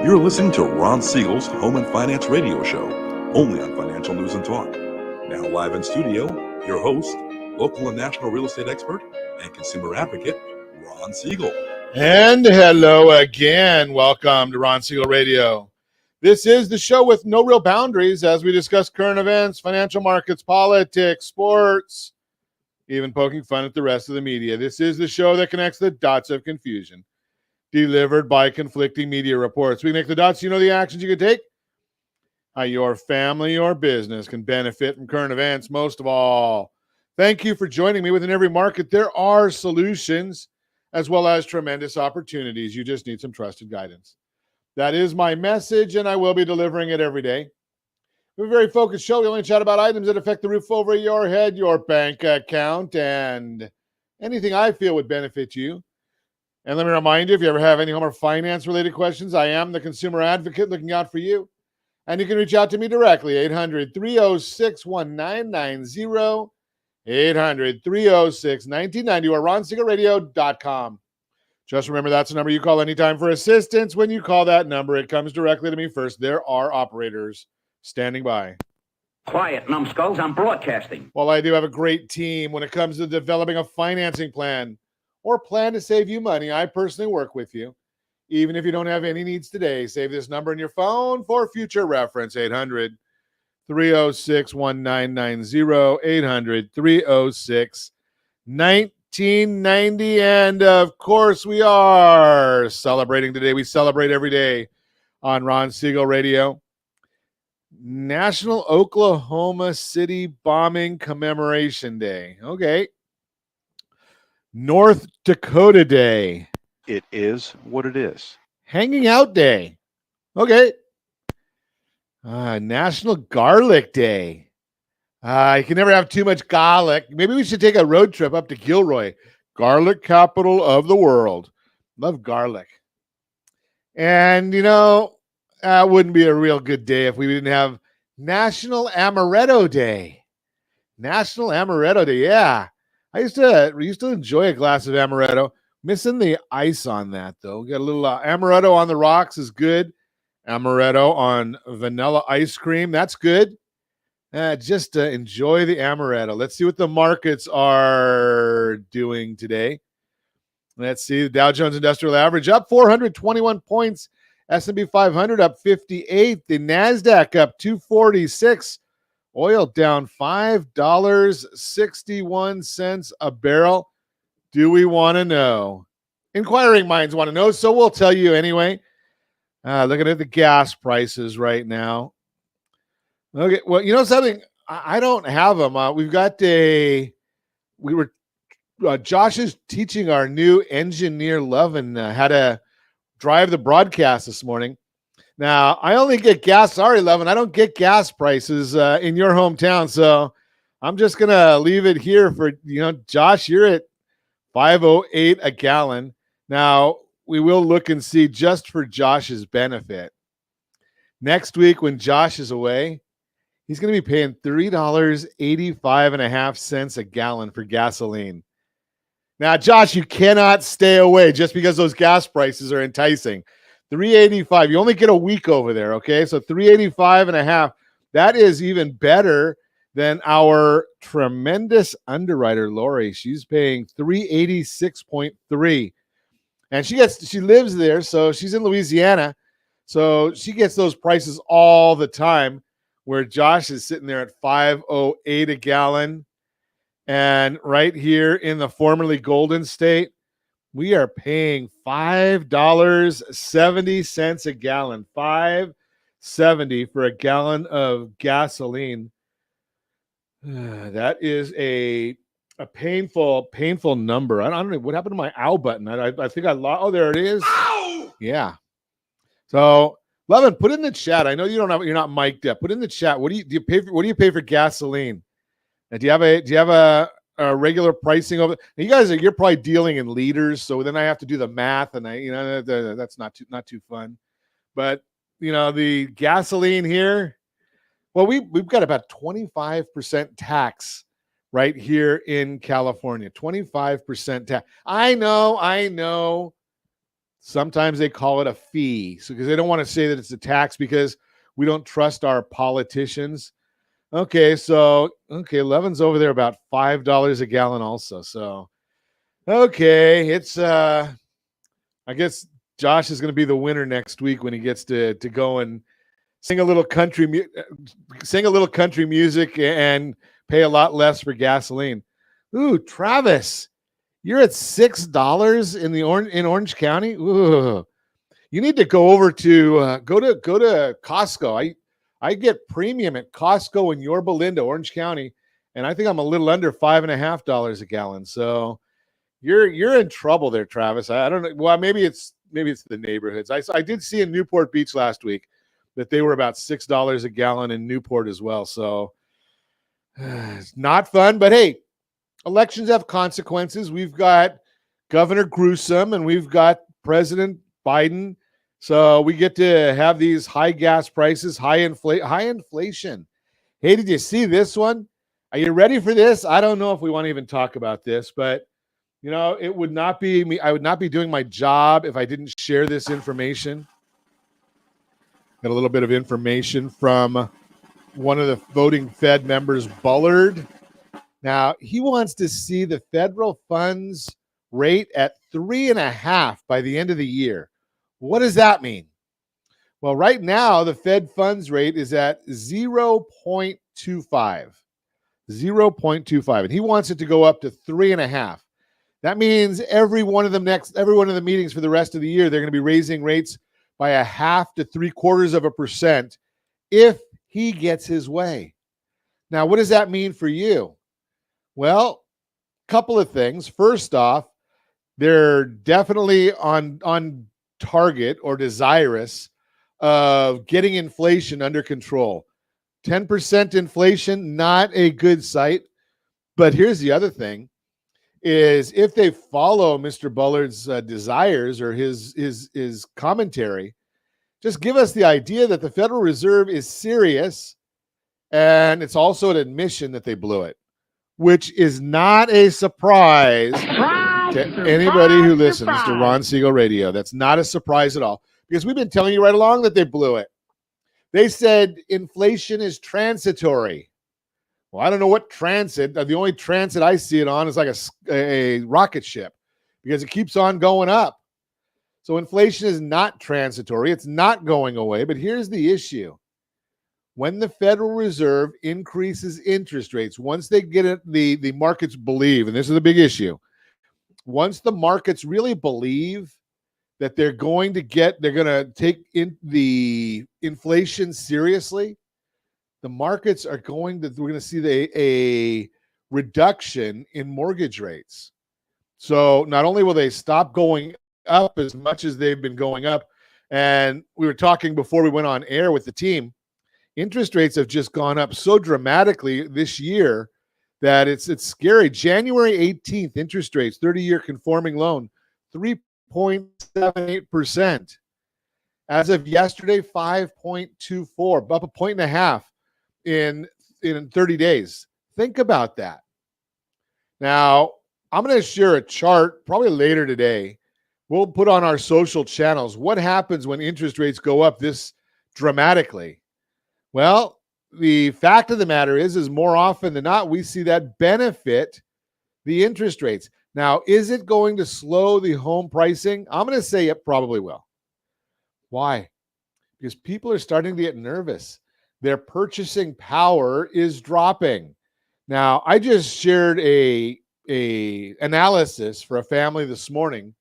You're listening to Ron Siegel's Home and Finance Radio Show, only on Financial News and Talk. Now live in studio, your host, local and national real estate expert and consumer advocate, Ron Siegel. And hello again. Welcome to Ron Siegel Radio. This is the show with no real boundaries as we discuss current events, financial markets, politics, sports, even poking fun at the rest of the media. This is the show that connects the dots of confusion, delivered by conflicting media reports. We connect the dots, you know the actions you can take, how your family or business can benefit from current events. Most of all, thank you for joining me. Within every market, there are solutions as well as tremendous opportunities. You just need some trusted guidance. That is my message, and I will be delivering it every day. We're a very focused show. We only chat about items that affect the roof over your head, your bank account, and anything I feel would benefit you. And let me remind you, if you ever have any home or finance-related questions, I am the consumer advocate looking out for you. And you can reach out to me directly, 800-306-1990, 800-306-1990, or ronsiegelradio.com. Just remember, that's the number you call anytime for assistance. When you call that number, it comes directly to me first. There are operators standing by. Quiet, numbskulls, I'm broadcasting. Well, I do have a great team when it comes to developing a financing plan or plan to save you money. I personally work with you. Even if you don't have any needs today, save this number in your phone for future reference, 800-306-1990, 800-306-1990. And of course, we are celebrating today. We celebrate every day on Ron Siegel Radio. National Oklahoma City Bombing Commemoration Day. Okay. North Dakota Day. It is what it is. Hanging Out Day. Okay. National Garlic Day. You can never have too much garlic. Maybe we should take a road trip up to Gilroy, garlic capital of the world. Love garlic. And, you know, that wouldn't be a real good day if we didn't have National Amaretto Day. National Amaretto Day, yeah. I used to enjoy a glass of amaretto. Missing the ice on that, though. We got a little amaretto on the rocks is good. Amaretto on vanilla ice cream, that's good. Just enjoy the amaretto. Let's see what the markets are doing today. Let's see. The Dow Jones Industrial Average up 421 points. S&P 500 up 58. The NASDAQ up 246. Oil down $5.61 a barrel. Do we want to know? Inquiring minds want to know, so we'll tell you anyway. Looking at the gas prices right now. Okay, well, you know something? I don't have them. Josh is teaching our new engineer, Lovin, how to drive the broadcast this morning. Now, I only get gas. Sorry, Lovin, I don't get gas prices in your hometown, so I'm just going to leave it here for, Josh, you're at $5.08 a gallon. Now, we will look and see just for Josh's benefit. Next week, when Josh is away, he's going to be paying $3.85 a gallon for gasoline. Now, Josh, you cannot stay away just because those gas prices are enticing. $3.85. You only get a week over there, okay? So $3.85. That is even better than our tremendous underwriter, Lori. She's paying $386.3. And she lives there, so she's in Louisiana. So she gets those prices all the time, where Josh is sitting there at $5.08 a gallon. And right here in the formerly Golden State, we are paying $5.70 a gallon. $5.70 for a gallon of gasoline. That is a painful number. I don't know what happened to my ow button. I think I lost. Oh, there it is. Ow! Yeah. So, Levin, put in the chat. I know you're not mic'd up. Put in the chat. What do you pay for gasoline? And do you have a regular pricing over? And you guys you're probably dealing in liters, so then I have to do the math, and that's not too fun. But the gasoline here, well, we've got about 25% tax right here in California. 25% tax. I know. Sometimes they call it a fee, so because they don't want to say that it's a tax because we don't trust our politicians. Okay, so Levin's over there about $5 a gallon also. So okay, it's I guess Josh is going to be the winner next week when he gets to go and sing a little country music and pay a lot less for gasoline. Ooh, Travis, you're at $6 in Orange County. Ooh, you need to go over to go to Costco. I get premium at Costco in Yorba Linda, Orange County, and I think I'm a little under $5.50 a gallon. So you're in trouble there, Travis. I don't know. Well, maybe it's the neighborhoods. I did see in Newport Beach last week that they were about $6 a gallon in Newport as well. So it's not fun, but hey, elections have consequences. We've got Governor Gruesome and we've got President Biden. So we get to have these high gas prices, high inflation. Hey, did you see this one? Are you ready for this? I don't know if we want to even talk about this, but you know, it would not be me. I would not be doing my job if I didn't share this information. Got a little bit of information from one of the voting Fed members, Bullard. Now, he wants to see the federal funds rate at 3.5 by the end of the year. What does that mean? Well, right now, the Fed funds rate is at 0.25. 0.25. And he wants it to go up to 3.5. That means every one of the meetings for the rest of the year, they're going to be raising rates by 0.5 to 0.75% if he gets his way. Now, what does that mean for you? Well, a couple of things. First off, they're definitely on target or desirous of getting inflation under control. 10% inflation, not a good sight. But here's the other thing, is if they follow Mr. Bullard's desires or his commentary, just give us the idea that the Federal Reserve is serious, and it's also an admission that they blew it, which is not a surprise to anybody who listens to Ron Siegel Radio. That's not a surprise at all, because we've been telling you right along that they blew it. They said inflation is transitory. Well, I don't know what transit. The only transit I see it on is like a rocket ship, because it keeps on going up. So inflation is not transitory. It's not going away. But here's the issue. When the Federal Reserve increases interest rates, once they get it, the markets believe, and this is a big issue, once the markets really believe that they're going to take in the inflation seriously, the markets we're going to see a reduction in mortgage rates. So not only will they stop going up as much as they've been going up, and we were talking before we went on air with the team, interest rates have just gone up so dramatically this year that it's scary. January 18th, interest rates, 30-year conforming loan, 3.78%. As of yesterday, 5.24, up 1.5 points in 30 days. Think about that. Now, I'm going to share a chart probably later today. We'll put on our social channels what happens when interest rates go up this dramatically. Well, the fact of the matter is more often than not, we see that benefit the interest rates. Now, is it going to slow the home pricing? I'm going to say it probably will. Why? Because people are starting to get nervous. Their purchasing power is dropping. Now, I just shared a analysis for a family this morning,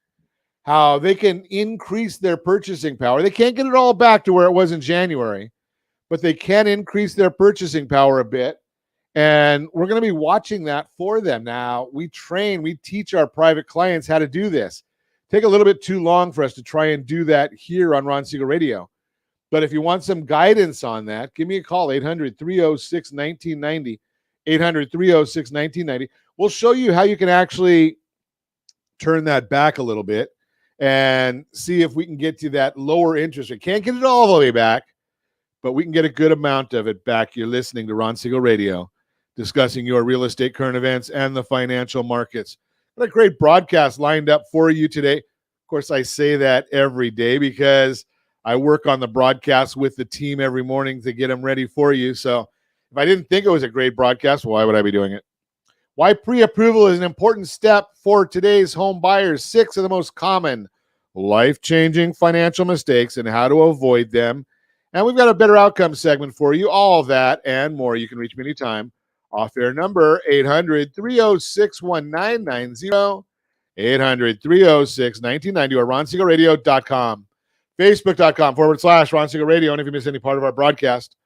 how they can increase their purchasing power. They can't get it all back to where it was in January, but they can increase their purchasing power a bit. And we're going to be watching that for them. Now, we teach our private clients how to do this. Take a little bit too long for us to try and do that here on Ron Siegel Radio. But if you want some guidance on that, give me a call, 800-306-1990, 800-306-1990. We'll show you how you can actually turn that back a little bit and see if we can get to that lower interest rate. Can't get it all the way back, but we can get a good amount of it back. You're listening to Ron Siegel Radio, discussing your real estate current events and the financial markets. What a great broadcast lined up for you today. course, I say that every day because I work on the broadcast with the team every morning to get them ready for you. So if I didn't think it was a great broadcast, why would I be doing it? Why pre-approval is an important step for today's home buyers. 6 of the most common life-changing financial mistakes and how to avoid them. And we've got a better outcome segment for you. All of that and more. You can reach me anytime. Off-air number 800-306-1990. 800-306-1990 or ronsiegelradio.com. Facebook.com/Ron Siegel Radio. And if you miss any part of our broadcast,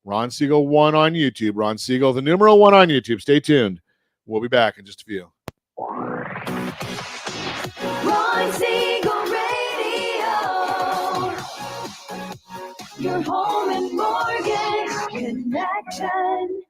Ron Siegel 1 on YouTube. Ron Siegel, the numeral 1 on YouTube. Stay tuned. We'll be back in just a few. Ron Siegel Radio, your home and mortgage connection.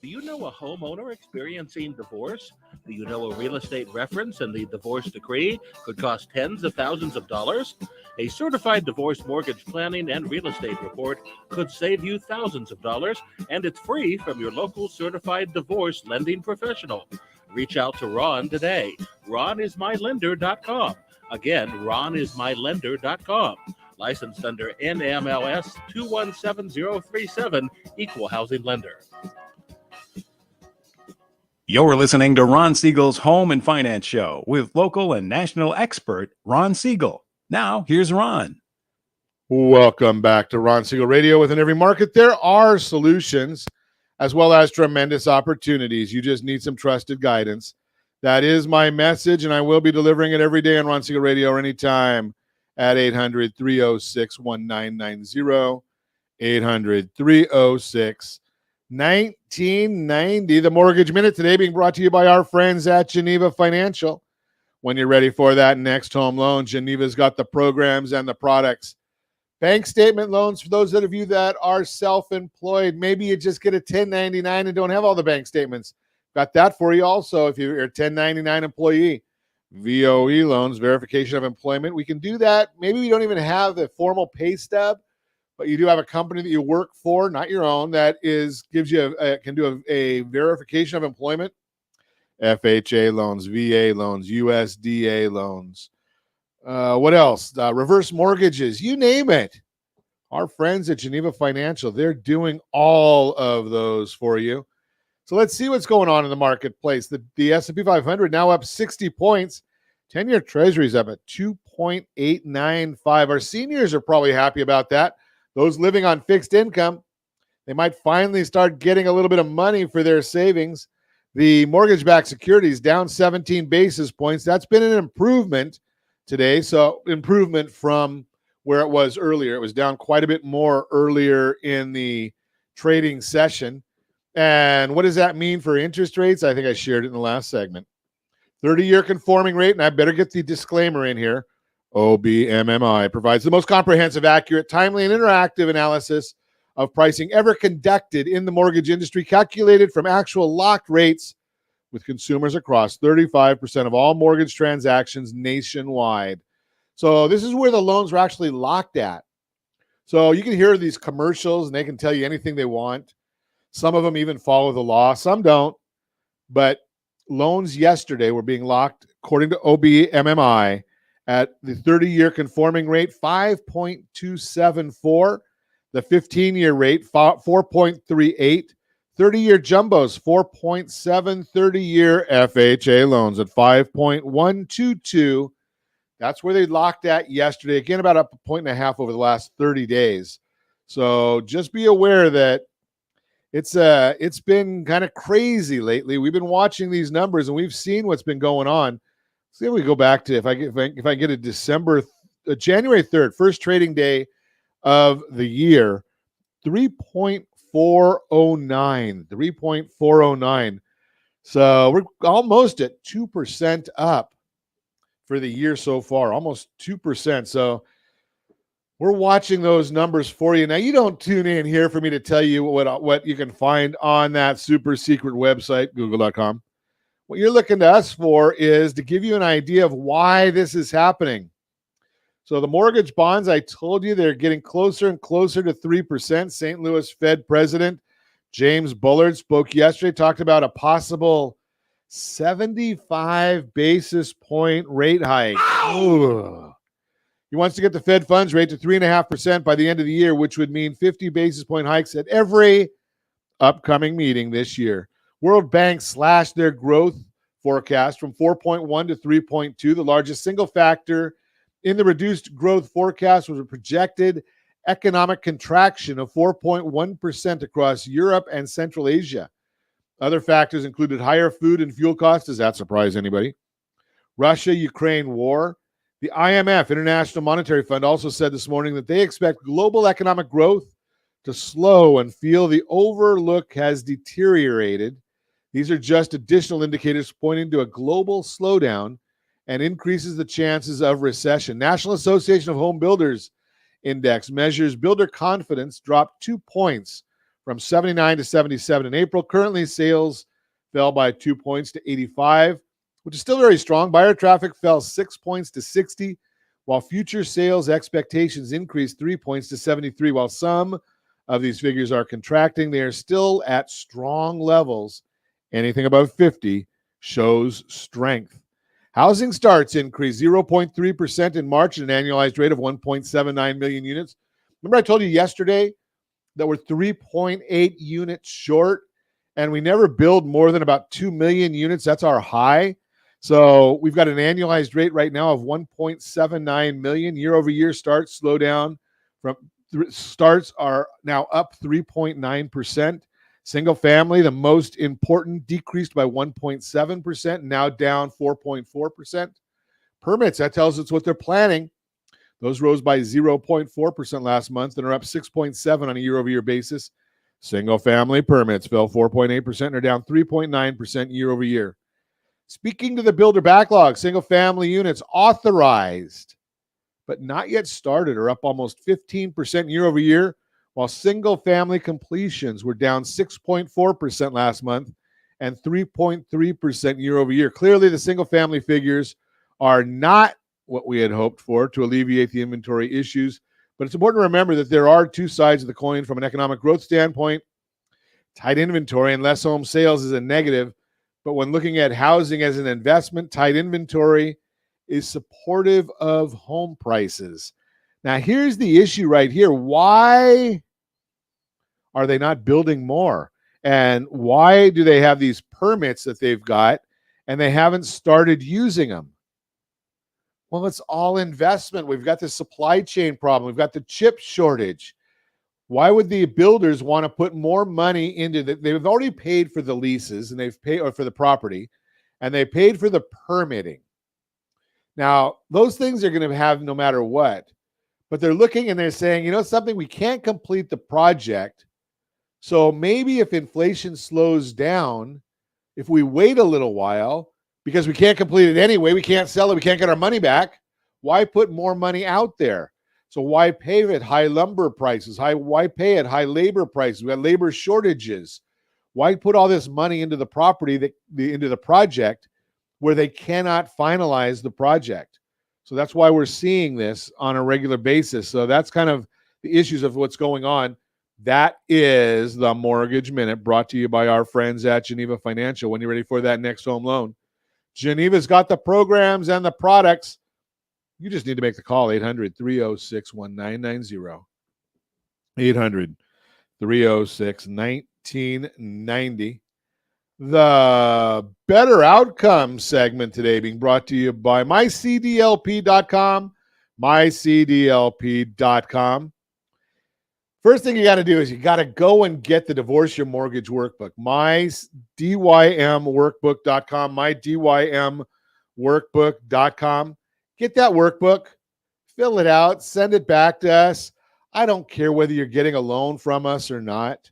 Do you know a homeowner experiencing divorce? Do you know a real estate reference and the divorce decree could cost tens of thousands of dollars? A certified divorce mortgage planning and real estate report could save you thousands of dollars, and it's free from your local certified divorce lending professional. Reach out to Ron today. RonIsMyLender.com. Again, RonIsMyLender.com. Licensed under NMLS 217037, Equal Housing Lender. You're listening to Ron Siegel's Home and Finance Show with local and national expert Ron Siegel. Now, here's Ron. Welcome back to Ron Siegel Radio. Within every market, there are solutions as well as tremendous opportunities. You just need some trusted guidance. That is my message, and I will be delivering it every day on Ron Siegel Radio or anytime at 800-306-1990, 800-306-1990. The Mortgage Minute today being brought to you by our friends at Geneva Financial. When you're ready for that next home loan, Geneva's got the programs and the products. Bank statement loans for those of you that are self-employed. Maybe you just get a 1099 and don't have all the bank statements. Got that for you also if you're a 1099 employee. VOE loans, verification of employment. We can do that. Maybe we don't even have the formal pay stub, but you do have a company that you work for, not your own, that gives you can do a verification of employment. FHA loans, VA loans, USDA loans. What else? Reverse mortgages, you name it. Our friends at Geneva Financial, they're doing all of those for you. So let's see what's going on in the marketplace. The S&P 500 now up 60 points. 10-year Treasury's up at 2.895. Our seniors are probably happy about that. Those living on fixed income, they might finally start getting a little bit of money for their savings. The mortgage-backed securities down 17 basis points. That's been an improvement today. So improvement from where it was earlier. It was down quite a bit more earlier in the trading session. And what does that mean for interest rates? I think I shared it in the last segment. 30-year conforming rate, and I better get the disclaimer in here. OBMMI provides the most comprehensive, accurate, timely, and interactive analysis of pricing ever conducted in the mortgage industry, calculated from actual locked rates with consumers across 35% of all mortgage transactions nationwide. So this is where the loans were actually locked at. So you can hear these commercials, and they can tell you anything they want. Some of them even follow the law. Some don't. But loans yesterday were being locked, according to OBMMI, at the 30-year conforming rate, 5.274. The 15-year rate, 4.38. 30-year jumbos, 4.7. 30-year FHA loans at 5.122. That's where they locked at yesterday. Again, about up a point and a half over the last 30 days. So just be aware that it's been kind of crazy lately. We've been watching these numbers, and we've seen what's been going on. See if we go back to if I get a January 3rd, first trading day of the year, 3.409. So we're almost at 2% up for the year so far, almost 2%. So we're watching those numbers for you. Now, you don't tune in here for me to tell you what you can find on that super secret website, google.com. What you're looking to us for is to give you an idea of why this is happening. So the mortgage bonds, I told you, they're getting closer and closer to 3%. St. Louis Fed President James Bullard spoke yesterday, talked about a possible 75 basis point rate hike. Ugh. He wants to get the Fed funds rate to 3.5% by the end of the year, which would mean 50 basis point hikes at every upcoming meeting this year. World Bank slashed their growth forecast from 4.1 to 3.2. The largest single factor in the reduced growth forecast was a projected economic contraction of 4.1% across Europe and Central Asia. Other factors included higher food and fuel costs. Does that surprise anybody? Russia-Ukraine war. The IMF, International Monetary Fund, also said this morning that they expect global economic growth to slow and feel the overlook has deteriorated. These are just additional indicators pointing to a global slowdown and increases the chances of recession. National Association of Home Builders Index measures builder confidence dropped 2 points from 79 to 77 in April. Currently, sales fell by 2 points to 85, which is still very strong. Buyer traffic fell 6 points to 60, while future sales expectations increased 3 points to 73. While some of these figures are contracting, they are still at strong levels. Anything above 50 shows strength. Housing starts increased 0.3% in March at an annualized rate of 1.79 million units. Remember I told you yesterday that we're 3.8 units short, and we never build more than about 2 million units. That's our high. So we've got an annualized rate right now of 1.79 million. Year-over-year starts slow down. Starts are now up 3.9%. Single family, the most important, decreased by 1.7%, now down 4.4%. Permits, that tells us what they're planning. Those rose by 0.4% last month and are up 6.7% on a year-over-year basis. Single family permits fell 4.8% and are down 3.9% year-over-year. Speaking to the builder backlog, single family units authorized but not yet started are up almost 15% year-over-year, while single-family completions were down 6.4% last month and 3.3% year-over-year. Clearly, the single-family figures are not what we had hoped for to alleviate the inventory issues, but it's important to remember that there are two sides of the coin from an economic growth standpoint. Tight inventory and less home sales is a negative, but when looking at housing as an investment, tight inventory is supportive of home prices. Now, here's the issue right here. Why are they not building more? And why do they have these permits that they've got and they haven't started using them? Well, it's all investment. We've got the supply chain problem. We've got the chip shortage. Why would the builders want to put more money into that? They've already paid for the leases and they've paid for the property and they paid for the permitting. Now, those things are going to have no matter what, but they're looking and they're saying, you know something, we can't complete the project. So maybe if inflation slows down, if we wait a little while, because we can't complete it anyway, we can't sell it, we can't get our money back, why put more money out there? So why pay at high lumber prices? Why pay at high labor prices? We have labor shortages. Why put all this money into the property, into the project, where they cannot finalize the project? So that's why we're seeing this on a regular basis. So that's kind of the issues of what's going on. That is the Mortgage Minute, brought to you by our friends at Geneva Financial. When you're ready for that next home loan, Geneva's got the programs and the products. You just need to make the call, 800-306-1990. 800-306-1990. The Better Outcome segment today being brought to you by mycdlp.com. mycdlp.com. First thing you got to do is you got to go and get the Divorce Your Mortgage Workbook. mydymworkbook.com. mydymworkbook.com. Get that workbook, fill it out, send it back to us. I don't care whether you're getting a loan from us or not.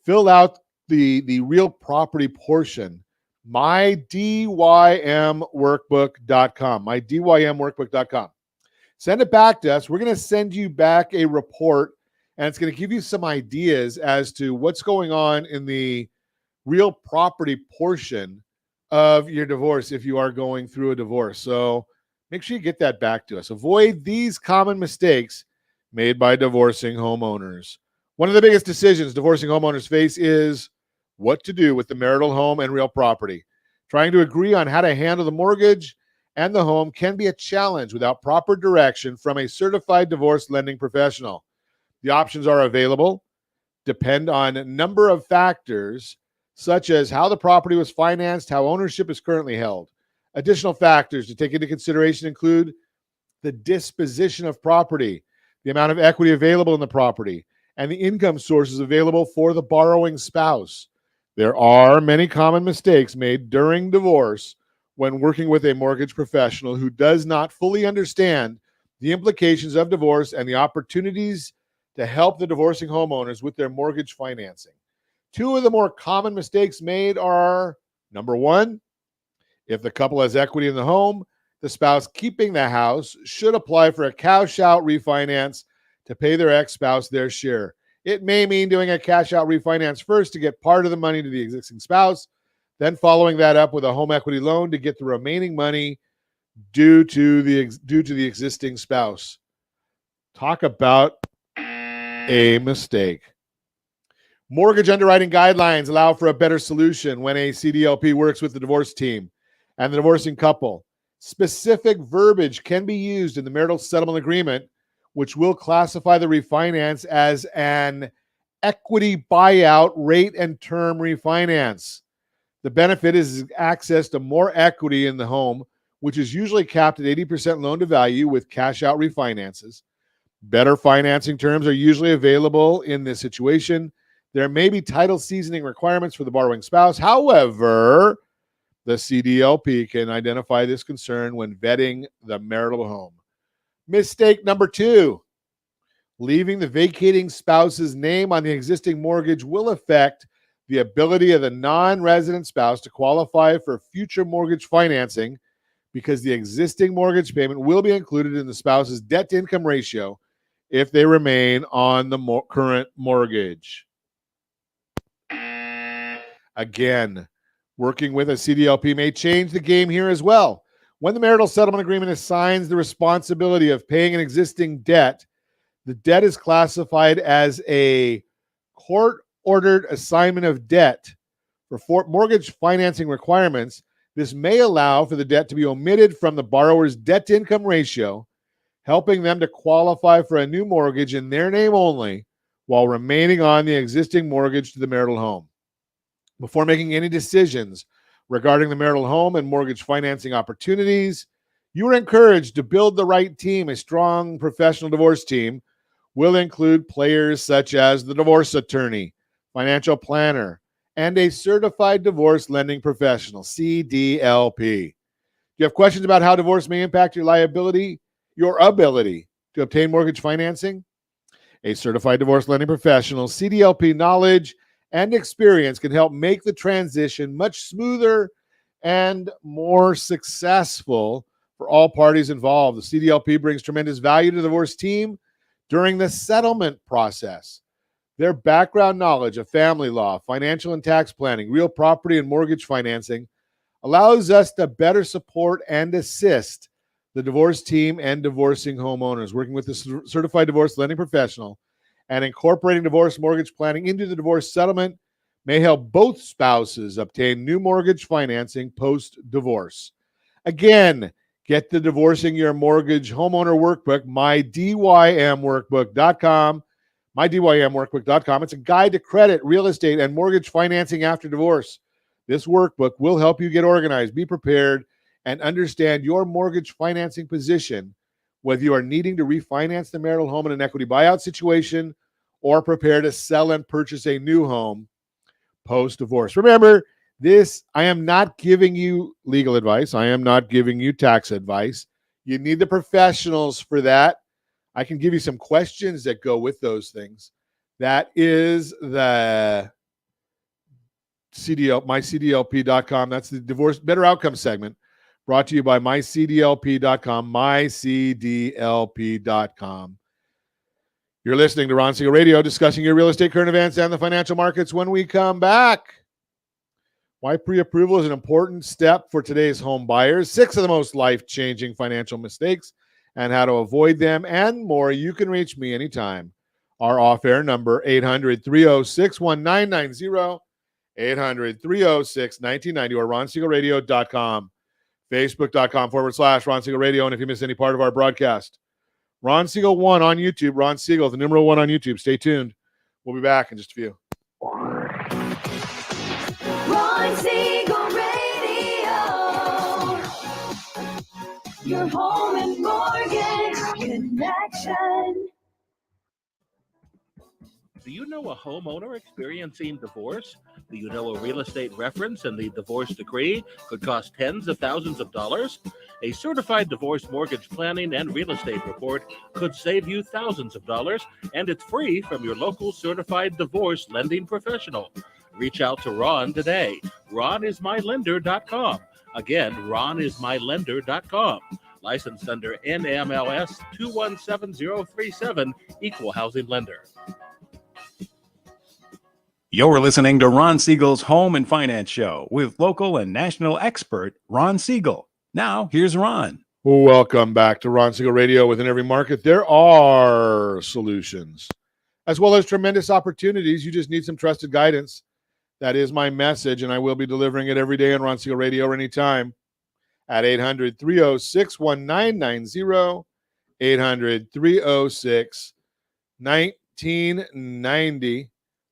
Fill out the real property portion. mydymworkbook.com. mydymworkbook.com. Send it back to us. We're going to send you back a report, and it's going to give you some ideas as to what's going on in the real property portion of your divorce if you are going through a divorce. So make sure you get that back to us. Avoid these common mistakes made by divorcing homeowners. One of the biggest decisions divorcing homeowners face is what to do with the marital home and real property. Trying to agree on how to handle the mortgage and the home can be a challenge without proper direction from a certified divorce lending professional. The options are available, depend on a number of factors, such as how the property was financed, how ownership is currently held. Additional factors to take into consideration include the disposition of property, the amount of equity available in the property, and the income sources available for the borrowing spouse. There are many common mistakes made during divorce when working with a mortgage professional who does not fully understand the implications of divorce and the opportunities to help the divorcing homeowners with their mortgage financing. Two of the more common mistakes made are, number one, if the couple has equity in the home, the spouse keeping the house should apply for a cash-out refinance to pay their ex-spouse their share. It may mean doing a cash-out refinance first to get part of the money to the existing spouse, then following that up with a home equity loan to get the remaining money due to the existing spouse. Talk about a mistake. Mortgage underwriting guidelines allow for a better solution when a CDLP works with the divorce team and the divorcing couple. Specific verbiage can be used in the marital settlement agreement, which will classify the refinance as an equity buyout rate and term refinance. The benefit is access to more equity in the home, which is usually capped at 80% loan to value with cash out refinances. Better financing terms are usually available in this situation. There may be title seasoning requirements for the borrowing spouse. However, the CDLP can identify this concern when vetting the marital home. Mistake number two, leaving the vacating spouse's name on the existing mortgage will affect the ability of the non-resident spouse to qualify for future mortgage financing because the existing mortgage payment will be included in the spouse's debt-to-income ratio if they remain on the current mortgage. Again, working with a CDLP may change the game here as well. When the marital settlement agreement assigns the responsibility of paying an existing debt, the debt is classified as a court-ordered assignment of debt. For mortgage financing requirements, this may allow for the debt to be omitted from the borrower's debt-to-income ratio, helping them to qualify for a new mortgage in their name only while remaining on the existing mortgage to the marital home. Before making any decisions regarding the marital home and mortgage financing opportunities, you are encouraged to build the right team. A strong professional divorce team will include players such as the divorce attorney, financial planner, and a certified divorce lending professional, CDLP. Do you have questions about how divorce may impact your ability to obtain mortgage financing? A certified divorce lending professional, CDLP knowledge and experience can help make the transition much smoother and more successful for all parties involved. The CDLP brings tremendous value to the divorce team during the settlement process. Their background knowledge of family law, financial and tax planning, real property and mortgage financing allows us to better support and assist the divorce team and divorcing homeowners. Working with the certified divorce lending professional and incorporating divorce mortgage planning into the divorce settlement may help both spouses obtain new mortgage financing post-divorce. Again, get the Divorcing Your Mortgage Homeowner Workbook, mydymworkbook.com, mydymworkbook.com. It's a guide to credit, real estate, and mortgage financing after divorce. This workbook will help you get organized, be prepared, and understand your mortgage financing position, whether you are needing to refinance the marital home in an equity buyout situation or prepare to sell and purchase a new home post-divorce. Remember, I am not giving you legal advice. I am not giving you tax advice. You need the professionals for that. I can give you some questions that go with those things. That is the mycdlp.com. That's the Divorce Better Outcome segment brought to you by mycdlp.com, mycdlp.com. You're listening to Ron Siegel Radio, discussing your real estate current events and the financial markets. When we come back, why pre-approval is an important step for today's home buyers, 6 of the most life-changing financial mistakes, and how to avoid them, and more. You can reach me anytime. Our off-air number, 800-306-1990, 800-306-1990 or ronsiegelradio.com, facebook.com/Ron Siegel Radio. And if you miss any part of our broadcast, Ron Siegel 1 on YouTube, Ron Siegel, the numeral 1 on YouTube. Stay tuned. We'll be back in just a few. Ron Siegel Radio. Your home and mortgage connection. Do you know a homeowner experiencing divorce? Do you know a real estate reference and the divorce decree could cost tens of thousands of dollars? A certified divorce mortgage planning and real estate report could save you thousands of dollars, and it's free from your local certified divorce lending professional. Reach out to Ron today. RonIsMyLender.com. Again, RonIsMyLender.com. Licensed under NMLS 217037, Equal Housing Lender. You're listening to Ron Siegel's Home and Finance Show with local and national expert Ron Siegel. Now, here's Ron. Welcome back to Ron Siegel Radio. Within every market, there are solutions, as well as tremendous opportunities. You just need some trusted guidance. That is my message, and I will be delivering it every day on Ron Siegel Radio or anytime at 800-306-1990, 800-306-1990.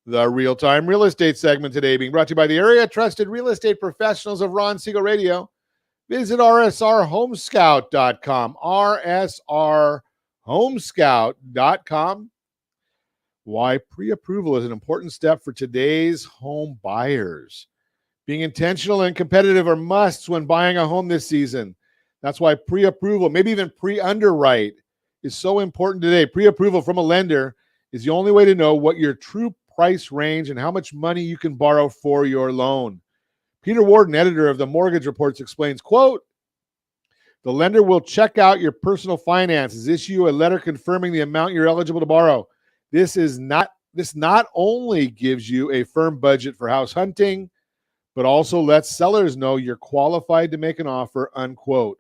The real-time real estate segment today being brought to you by the area trusted real estate professionals of Ron Siegel Radio. Visit rsrhomescout.com, rsrhomescout.com. Why pre-approval is an important step for today's home buyers. Being intentional and competitive are musts when buying a home this season. That's why pre-approval, maybe even pre-underwrite, is so important today. Pre-approval from a lender is the only way to know what your true price range and how much money you can borrow for your loan. Peter Warden, editor of the Mortgage Reports, explains, quote, the lender will check out your personal finances, issue a letter confirming the amount you're eligible to borrow. This not only gives you a firm budget for house hunting, but also lets sellers know you're qualified to make an offer, unquote.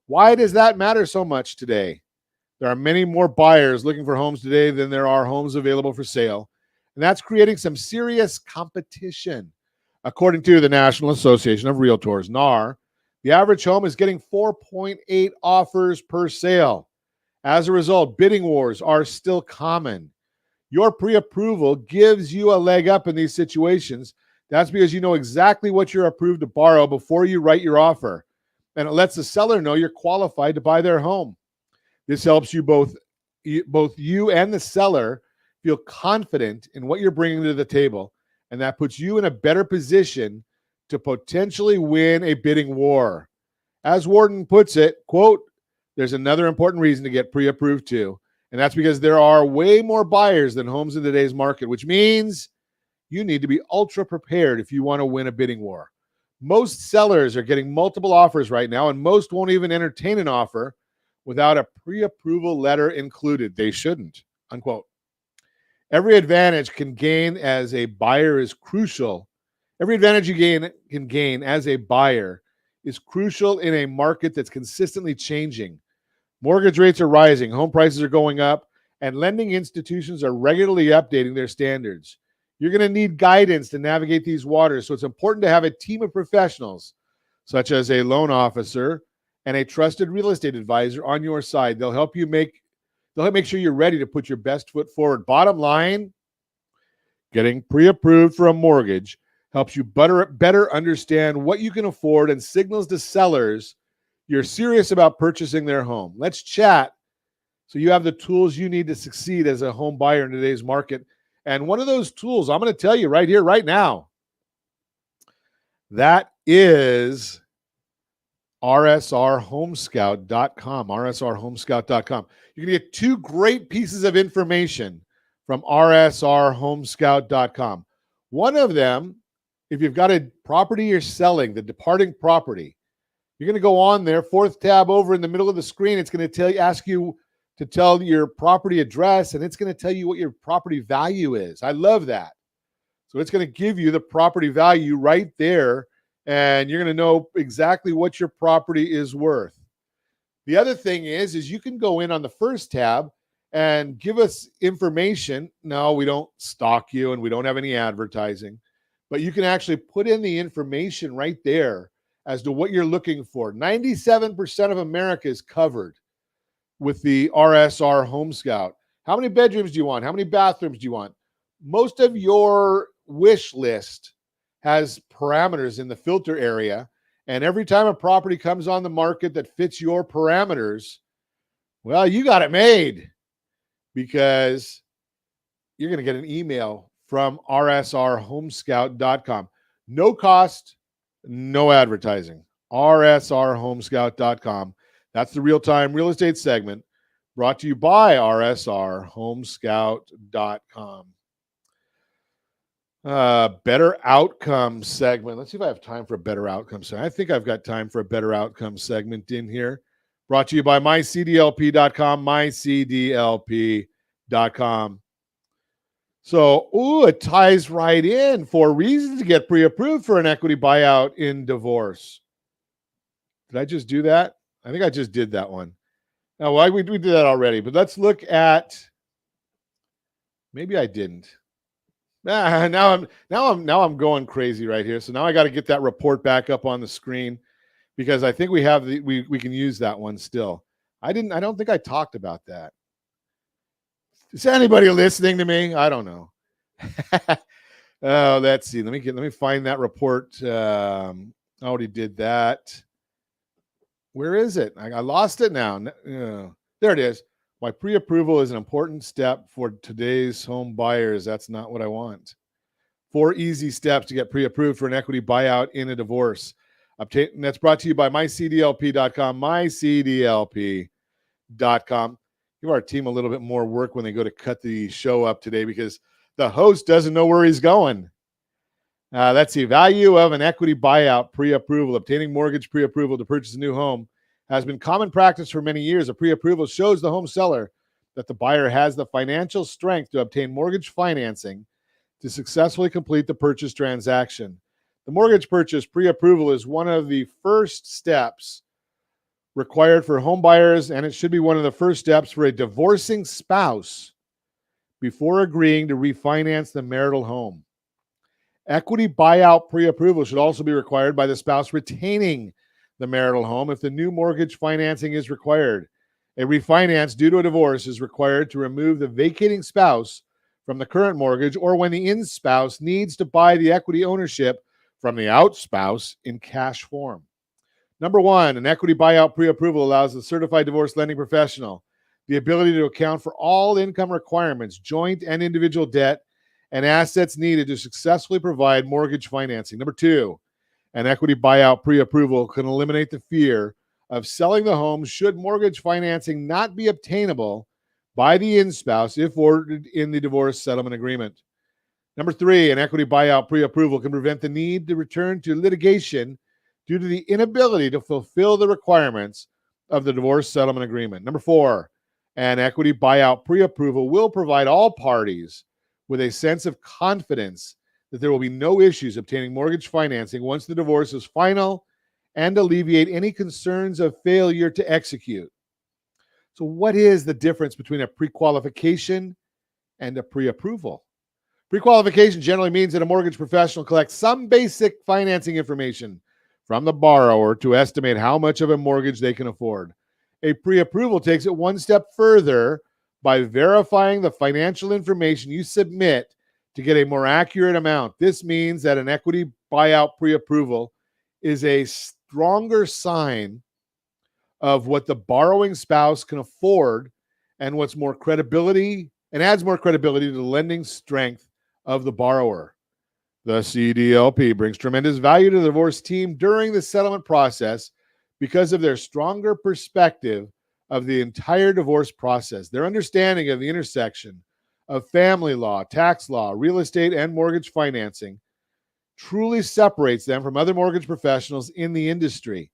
Why does that matter so much today? There are many more buyers looking for homes today than there are homes available for sale. And that's creating some serious competition. According to the National Association of Realtors, NAR, the average home is getting 4.8 offers per sale. As a result, bidding wars are still common. Your pre-approval gives you a leg up in these situations. That's because you know exactly what you're approved to borrow before you write your offer. And it lets the seller know you're qualified to buy their home. This helps you both you and the seller feel confident in what you're bringing to the table, and that puts you in a better position to potentially win a bidding war. As Warden puts it, quote, there's another important reason to get pre-approved too, and that's because there are way more buyers than homes in today's market, which means you need to be ultra prepared if you want to win a bidding war. Most sellers are getting multiple offers right now, and most won't even entertain an offer without a pre-approval letter included. They shouldn't, unquote. Every advantage can gain as a buyer is crucial. Every advantage you can gain as a buyer is crucial in a market that's consistently changing. Mortgage rates are rising, home prices are going up, and lending institutions are regularly updating their standards. You're going to need guidance to navigate these waters, so it's important to have a team of professionals, such as a loan officer and a trusted real estate advisor on your side. They'll help make sure you're ready to put your best foot forward. Bottom line, getting pre-approved for a mortgage helps you better understand what you can afford and signals to sellers you're serious about purchasing their home. Let's chat so you have the tools you need to succeed as a home buyer in today's market. And one of those tools I'm going to tell you right here, right now, that is rsrhomescout.com, rsrhomescout.com. You're going to get two great pieces of information from rsrhomescout.com. One of them, if you've got a property you're selling, the departing property, you're going to go on there, fourth tab over in the middle of the screen. It's going to ask you to tell your property address, and it's going to tell you what your property value is. I love that. So it's going to give you the property value right there, and you're going to know exactly what your property is worth. The other thing is you can go in on the first tab and give us information. No, we don't stalk you, and we don't have any advertising. but you can actually put in the information right there as to what you're looking for. 97% of America is covered with the RSR Home Scout. How many bedrooms do you want? How many bathrooms do you want? Most of your wish list has parameters in the filter area. And every time a property comes on the market that fits your parameters, well, you got it made, because you're going to get an email from rsrhomescout.com. No cost, no advertising. rsrhomescout.com. That's the real-time real estate segment brought to you by rsrhomescout.com. Better outcome segment. Let's see if I have time for a better outcome segment. I think I've got time for a better outcome segment in here. Brought to you by mycdlp.com, mycdlp.com. So, it ties right in. 4 reasons to get pre-approved for an equity buyout in divorce. Did I just do that? I think I just did that one. Now, why we did that already, but let's look at. Maybe I didn't. Now I'm going crazy right here. So now I got to get that report back up on the screen, because I think we have we can use that one still. I don't think I talked about that. Is anybody listening to me? I don't know. Oh, let's see. Let me find that report. I already did that. Where is it? I lost it now. There it is. Why pre-approval is an important step for today's home buyers. That's not what I want. 4 easy steps to get pre-approved for an equity buyout in a divorce. That's brought to you by mycdlp.com, mycdlp.com. Give our team a little bit more work when they go to cut the show up today, because the host doesn't know where he's going. That's the value of an equity buyout pre-approval. Obtaining mortgage pre-approval to purchase a new home has been common practice for many years. A pre-approval shows the home seller that the buyer has the financial strength to obtain mortgage financing to successfully complete the purchase transaction. The mortgage purchase pre-approval is one of the first steps required for home buyers, and it should be one of the first steps for a divorcing spouse before agreeing to refinance the marital home. Equity buyout pre-approval should also be required by the spouse retaining the marital home if the new mortgage financing is required. A refinance due to a divorce is required to remove the vacating spouse from the current mortgage, or when the in-spouse needs to buy the equity ownership from the out-spouse in cash form. Number 1, an equity buyout pre-approval allows the certified divorce lending professional the ability to account for all income requirements, joint and individual debt, and assets needed to successfully provide mortgage financing. Number 2, an equity buyout pre-approval can eliminate the fear of selling the home should mortgage financing not be obtainable by the in-spouse if ordered in the divorce settlement agreement. Number 3, an equity buyout pre-approval can prevent the need to return to litigation due to the inability to fulfill the requirements of the divorce settlement agreement. Number 4, an equity buyout pre-approval will provide all parties with a sense of confidence that there will be no issues obtaining mortgage financing once the divorce is final, and alleviate any concerns of failure to execute. So what is the difference between a pre-qualification and a pre-approval? Pre-qualification generally means that a mortgage professional collects some basic financing information from the borrower to estimate how much of a mortgage they can afford. A pre-approval takes it one step further by verifying the financial information you submit to get a more accurate amount. This means that an equity buyout pre-approval is a stronger sign of what the borrowing spouse can afford, and adds more credibility to the lending strength of the borrower. The CDLP brings tremendous value to the divorce team during the settlement process because of their stronger perspective of the entire divorce process. Their understanding of the intersection of family law, tax law, real estate, and mortgage financing truly separates them from other mortgage professionals in the industry.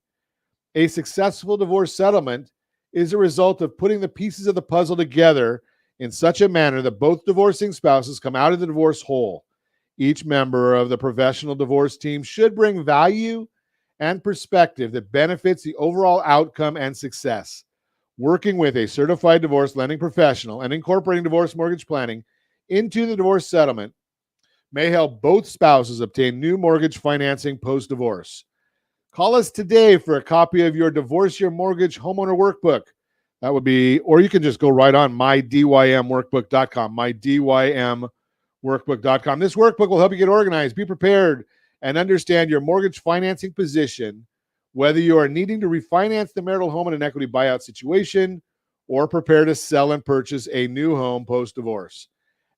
A successful divorce settlement is a result of putting the pieces of the puzzle together in such a manner that both divorcing spouses come out of the divorce whole. Each member of the professional divorce team should bring value and perspective that benefits the overall outcome and success. Working with a certified divorce lending professional and incorporating divorce mortgage planning into the divorce settlement may help both spouses obtain new mortgage financing post-divorce. Call us today for a copy of your Divorce Your Mortgage Homeowner Workbook. That would be, or you can just go right on mydymworkbook.com, mydymworkbook.com. This workbook will help you get organized, be prepared, and understand your mortgage financing position, whether you are needing to refinance the marital home in an equity buyout situation or prepare to sell and purchase a new home post-divorce.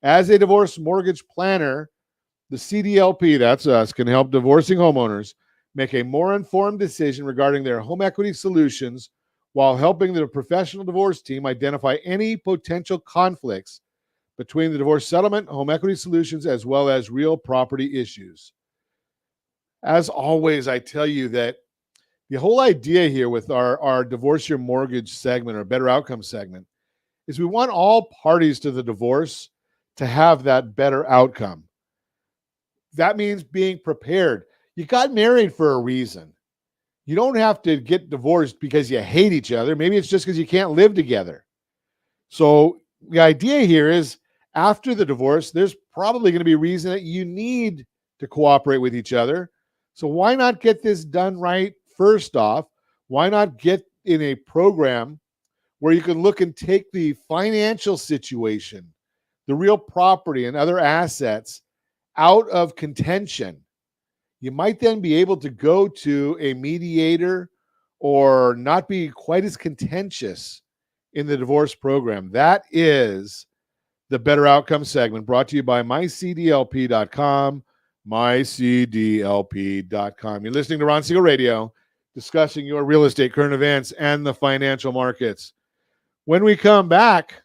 As a divorce mortgage planner, the CDLP, that's us, can help divorcing homeowners make a more informed decision regarding their home equity solutions while helping the professional divorce team identify any potential conflicts between the divorce settlement, home equity solutions, as well as real property issues. As always, I tell you that the whole idea here with our Divorce Your Mortgage segment or Better Outcome segment is we want all parties to the divorce to have that better outcome. That means being prepared. You got married for a reason. You don't have to get divorced because you hate each other. Maybe it's just because you can't live together. So the idea here is after the divorce, there's probably going to be a reason that you need to cooperate with each other. So why not get this done right first off? Why not get in a program where you can look and take the financial situation, the real property and other assets out of contention? You might then be able to go to a mediator or not be quite as contentious in the divorce program. That is the Better Outcome segment brought to you by mycdlp.com, mycdlp.com. You're listening to Ron Siegel Radio, discussing your real estate, current events, and the financial markets. When we come back,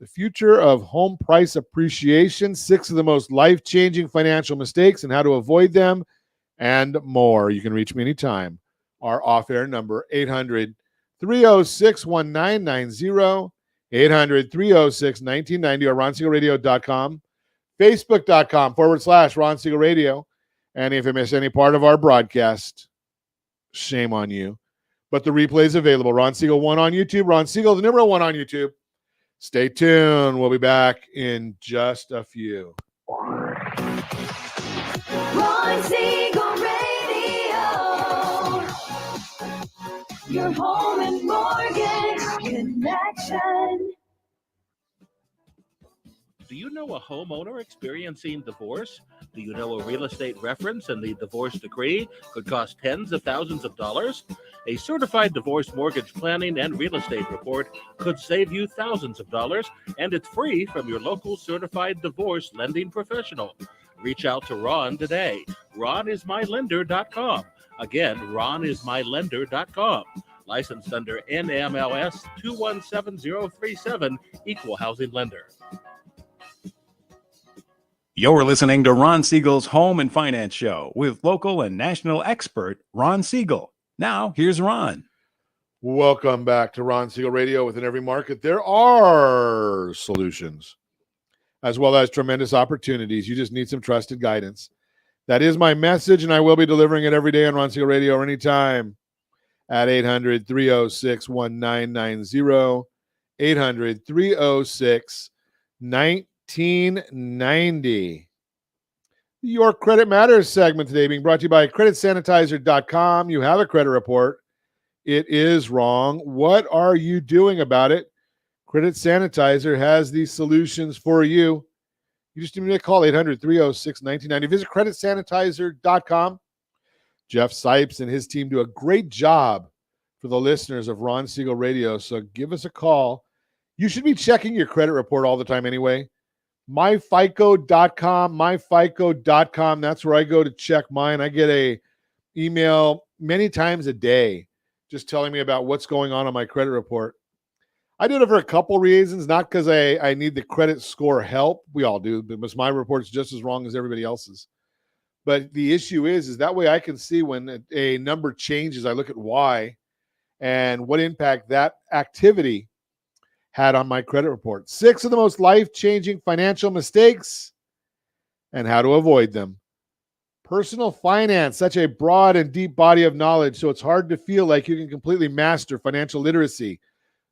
the future of home price appreciation, 6 of the most life-changing financial mistakes and how to avoid them, and more. You can reach me anytime. Our off-air number, 800-306-1990, 800-306-1990, or ronsiegelradio.com, facebook.com/Ron Siegel Radio. And if you miss any part of our broadcast, shame on you. But the replay is available. Ron Siegel 1 on YouTube. Ron Siegel, the number 1 on YouTube. Stay tuned. We'll be back in just a few. Ron Siegel Radio. Your home and mortgage connection. Do you know a homeowner experiencing divorce? Do you know a real estate reference and the divorce decree could cost tens of thousands of dollars? A certified divorce mortgage planning and real estate report could save you thousands of dollars, and it's free from your local certified divorce lending professional. Reach out to Ron today. RonIsMyLender.com. Again, RonIsMyLender.com. Licensed under NMLS 217037, Equal Housing Lender. You're listening to Ron Siegel's Home and Finance Show with local and national expert Ron Siegel. Now, here's Ron. Welcome back to Ron Siegel Radio. Within every market, there are solutions, as well as tremendous opportunities. You just need some trusted guidance. That is my message, and I will be delivering it every day on Ron Siegel Radio or anytime at 800-306-1990, 800-306-1990. Your Credit Matters segment today being brought to you by creditsanitizer.com. You have a credit report. It is wrong. What are you doing about it? Credit Sanitizer has these solutions for you. You just need to call 800-306-1990. Visit creditsanitizer.com. Jeff Sipes and his team do a great job for the listeners of Ron Siegel Radio, so give us a call. You should be checking your credit report all the time anyway. myfico.com, that's where I go to check mine. I get a email many times a day just telling me about what's going on my credit report. I did it for a couple reasons, not because I need the credit score help. We all do, because my report's just as wrong as everybody else's. But the issue is that way I can see when a number changes, I look at why and what impact that activity had on my credit report. 6 of the most life-changing financial mistakes and how to avoid them. Personal finance, such a broad and deep body of knowledge, so it's hard to feel like you can completely master financial literacy.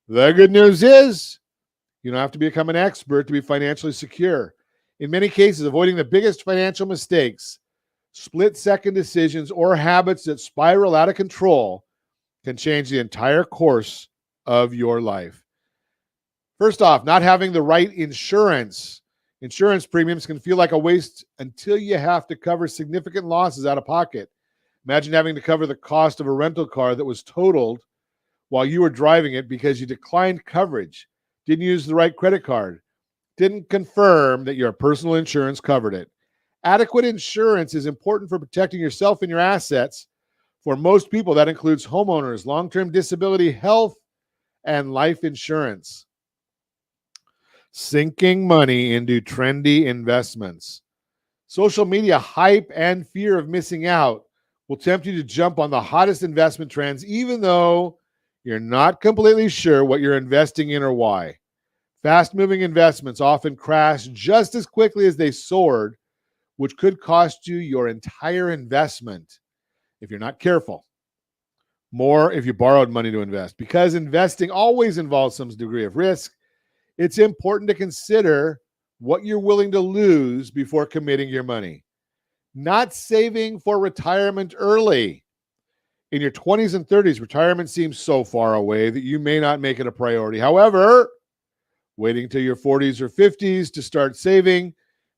The good news is you don't have to become an expert to be financially secure. In many cases, avoiding the biggest financial mistakes, split-second decisions, or habits that spiral out of control can change the entire course of your life. First off, not having the right insurance. Insurance premiums can feel like a waste until you have to cover significant losses out of pocket. Imagine having to cover the cost of a rental car that was totaled while you were driving it because you declined coverage, didn't use the right credit card, didn't confirm that your personal insurance covered it. Adequate insurance is important for protecting yourself and your assets. For most people, that includes homeowners, long-term disability, health, and life insurance. Sinking money into trendy investments. Social media hype and fear of missing out will tempt you to jump on the hottest investment trends, even though you're not completely sure what you're investing in or why. Fast-moving investments often crash just as quickly as they soared, which could cost you your entire investment if you're not careful. More if you borrowed money to invest. Because investing always involves some degree of risk, it's important to consider what you're willing to lose before committing your money. Not saving for retirement early. In your 20s and 30s, retirement seems so far away that you may not make it a priority. However, waiting till your 40s or 50s to start saving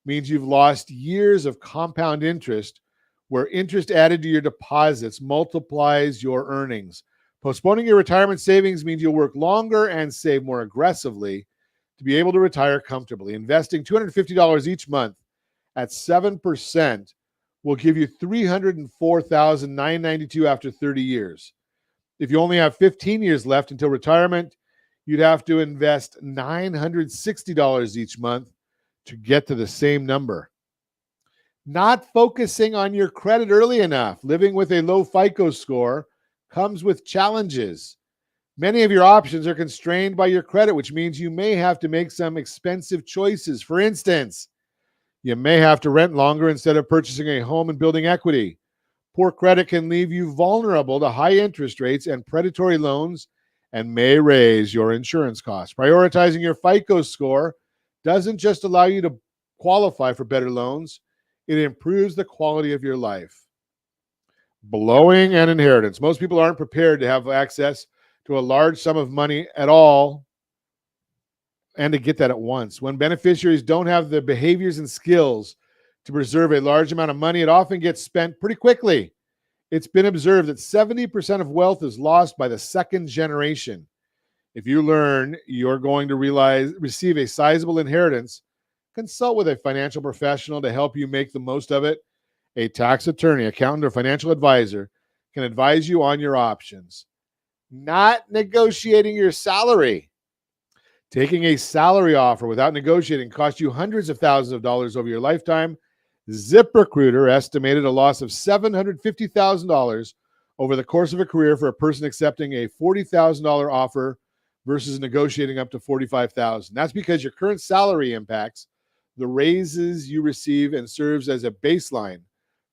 means you've lost years of compound interest, where interest added to your deposits multiplies your earnings. Postponing your retirement savings means you'll work longer and save more aggressively to be able to retire comfortably. Investing $250 each month at 7% will give you $304,992 after 30 years. If you only have 15 years left until retirement, you'd have to invest $960 each month to get to the same number. Not focusing on your credit early enough. Living with a low FICO score comes with challenges. Many of your options are constrained by your credit, which means you may have to make some expensive choices. For instance, you may have to rent longer instead of purchasing a home and building equity. Poor credit can leave you vulnerable to high interest rates and predatory loans and may raise your insurance costs. Prioritizing your FICO score doesn't just allow you to qualify for better loans, it improves the quality of your life. Blowing an inheritance. Most people aren't prepared to have access to a large sum of money at all and to get that at once. When beneficiaries don't have the behaviors and skills to preserve a large amount of money, it often gets spent pretty quickly. It's been observed that 70% of wealth is lost by the second generation. If you learn you're going to receive a sizable inheritance, consult with a financial professional to help you make the most of it. A tax attorney, accountant, or financial advisor can advise you on your options. Not negotiating your salary. Taking a salary offer without negotiating costs you hundreds of thousands of dollars over your lifetime. ZipRecruiter estimated a loss of $750,000 over the course of a career for a person accepting a $40,000 offer versus negotiating up to $45,000. That's because your current salary impacts the raises you receive and serves as a baseline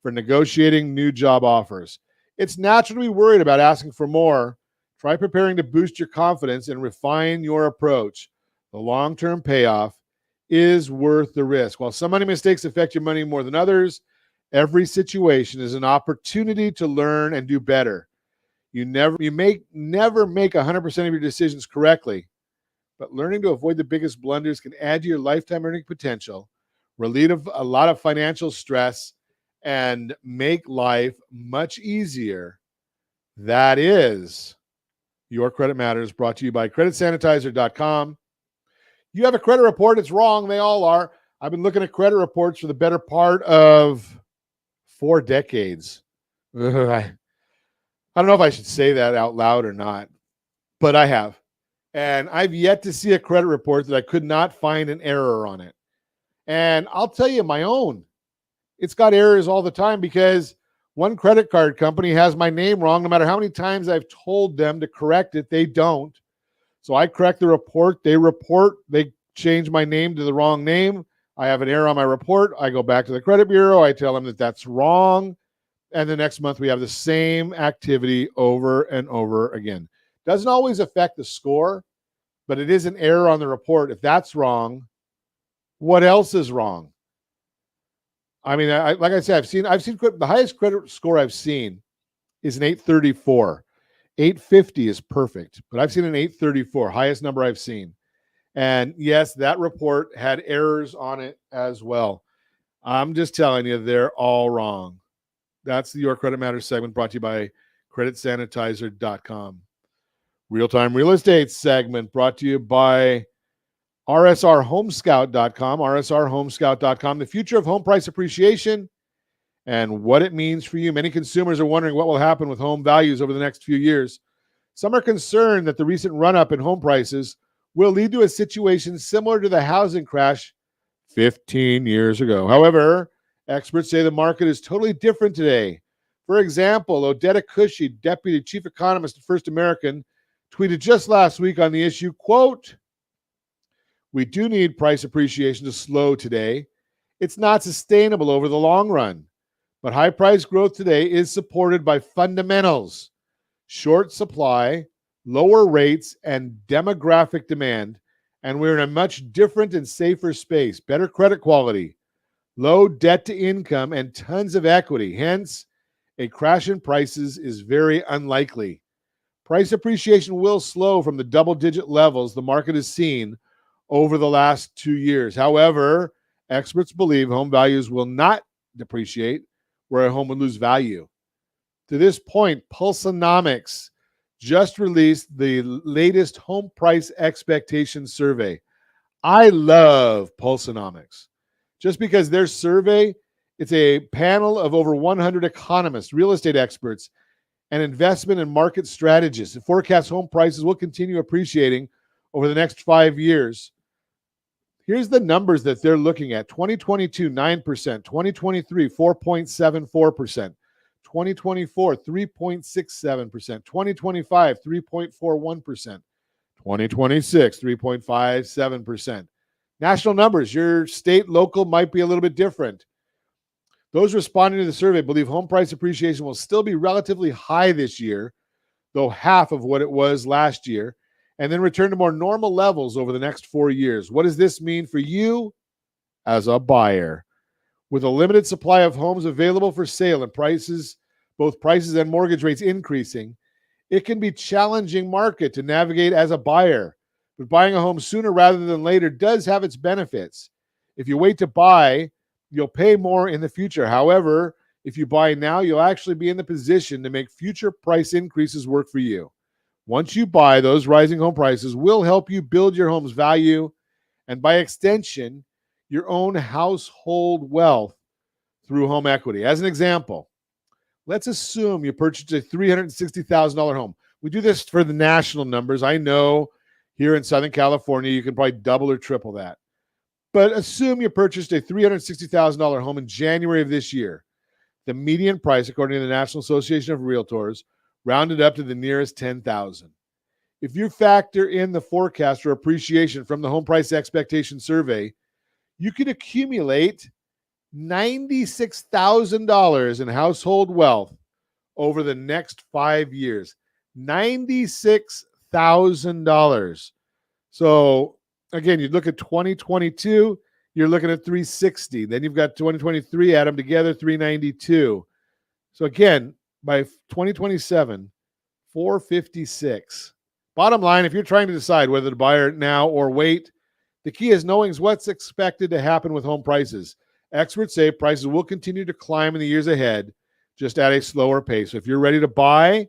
for negotiating new job offers. It's natural to be worried about asking for more. Try preparing to boost your confidence and refine your approach. The long-term payoff is worth the risk. While some money mistakes affect your money more than others, every situation is an opportunity to learn and do better. You may never make 100% of your decisions correctly, but learning to avoid the biggest blunders can add to your lifetime earning potential, relieve a lot of financial stress, and make life much easier. That is Your Credit Matters, brought to you by creditsanitizer.com. You have a credit report, it's wrong. They all are. I've been looking at credit reports for the better part of 4 decades. I don't know if I should say that out loud or not, but I have. And I've yet to see a credit report that I could not find an error on it. And I'll tell you my own. It's got errors all the time because one credit card company has my name wrong. No matter how many times I've told them to correct it, they don't. So I correct the report. They change my name to the wrong name. I have an error on my report. I go back to the credit bureau. I tell them that that's wrong. And the next month we have the same activity over and over again. Doesn't always affect the score, but it is an error on the report. If that's wrong, what else is wrong? I mean, like I said, I've seen the highest credit score I've seen is an 834. 850 is perfect, but I've seen an 834, highest number I've seen. And yes, that report had errors on it as well. I'm just telling you, they're all wrong. That's the Your Credit Matters segment brought to you by creditsanitizer.com. Real-time real estate segment brought to you by rsrhomescout.com, rsrhomescout.com. The future of home price appreciation and what it means for you. Many consumers are wondering what will happen with home values over the next few years. Some are concerned that the recent run-up in home prices will lead to a situation similar to the housing crash 15 years ago. However, experts say the market is totally different today. For example, Odetta Cushy, Deputy Chief Economist at First American, tweeted just last week on the issue, quote, "We do need price appreciation to slow today. It's not sustainable over the long run. But high price growth today is supported by fundamentals, short supply, lower rates, and demographic demand. And we're in a much different and safer space, better credit quality, low debt to income, and tons of equity. Hence, a crash in prices is very unlikely. Price appreciation will slow from the double-digit levels the market has seen over the last 2 years. However, experts believe home values will not depreciate where a home would lose value." To this point, Pulsonomics just released the latest home price expectation survey. I love Pulsonomics just because their survey, it's a panel of over 100 economists, real estate experts, and investment and market strategists. It forecasts home prices will continue appreciating over the next 5 years. Here's the numbers that they're looking at. 2022, 9%. 2023, 4.74%. 2024, 3.67%. 2025, 3.41%. 2026, 3.57%. National numbers, your state, local might be a little bit different. Those responding to the survey believe home price appreciation will still be relatively high this year, though half of what it was last year, and then return to more normal levels over the next 4 years. What does this mean for you as a buyer? With a limited supply of homes available for sale and both prices and mortgage rates increasing, it can be a challenging market to navigate as a buyer. But buying a home sooner rather than later does have its benefits. If you wait to buy, you'll pay more in the future. However, if you buy now, you'll actually be in the position to make future price increases work for you. Once you buy, those rising home prices will help you build your home's value and, by extension, your own household wealth through home equity. As an example, let's assume you purchased a $360,000 home. We do this for the national numbers. I know here in Southern California, you can probably double or triple that. But assume you purchased a $360,000 home in January of this year. The median price, according to the National Association of Realtors, rounded up to the nearest 10,000. If you factor in the forecast for appreciation from the home price expectation survey, you could accumulate $96,000 in household wealth over the next 5 years. $96,000. So again, you look at 2022, you're looking at 360. Then you've got 2023, add them together, 392. So again, by 2027, 456. Bottom line, if you're trying to decide whether to buy it now or wait, the key is knowing what's expected to happen with home prices. Experts say prices will continue to climb in the years ahead, just at a slower pace. So if you're ready to buy,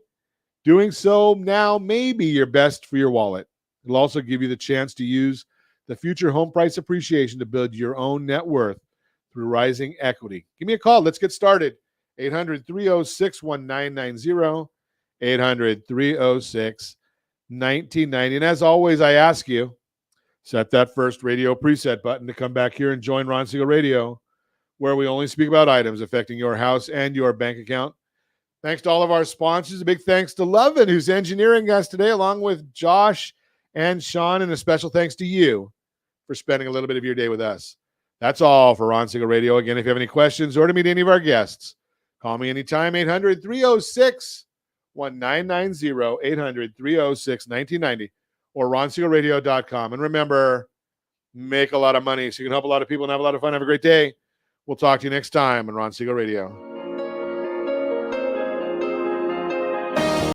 doing so now may be your best for your wallet. It'll also give you the chance to use the future home price appreciation to build your own net worth through rising equity. Give me a call. Let's get started. 800-306-1990, 800-306-1990. And as always, I ask you, set that first radio preset button to come back here and join Ron Siegel Radio, where we only speak about items affecting your house and your bank account. Thanks to all of our sponsors. A big thanks to Lovin, who's engineering us today, along with Josh and Sean, and a special thanks to you for spending a little bit of your day with us. That's all for Ron Siegel Radio. Again, if you have any questions or to meet any of our guests, call me anytime, 800-306-1990, 800-306-1990, or ronsiegelradio.com. And remember, make a lot of money so you can help a lot of people and have a lot of fun. Have a great day. We'll talk to you next time on Ron Siegel Radio.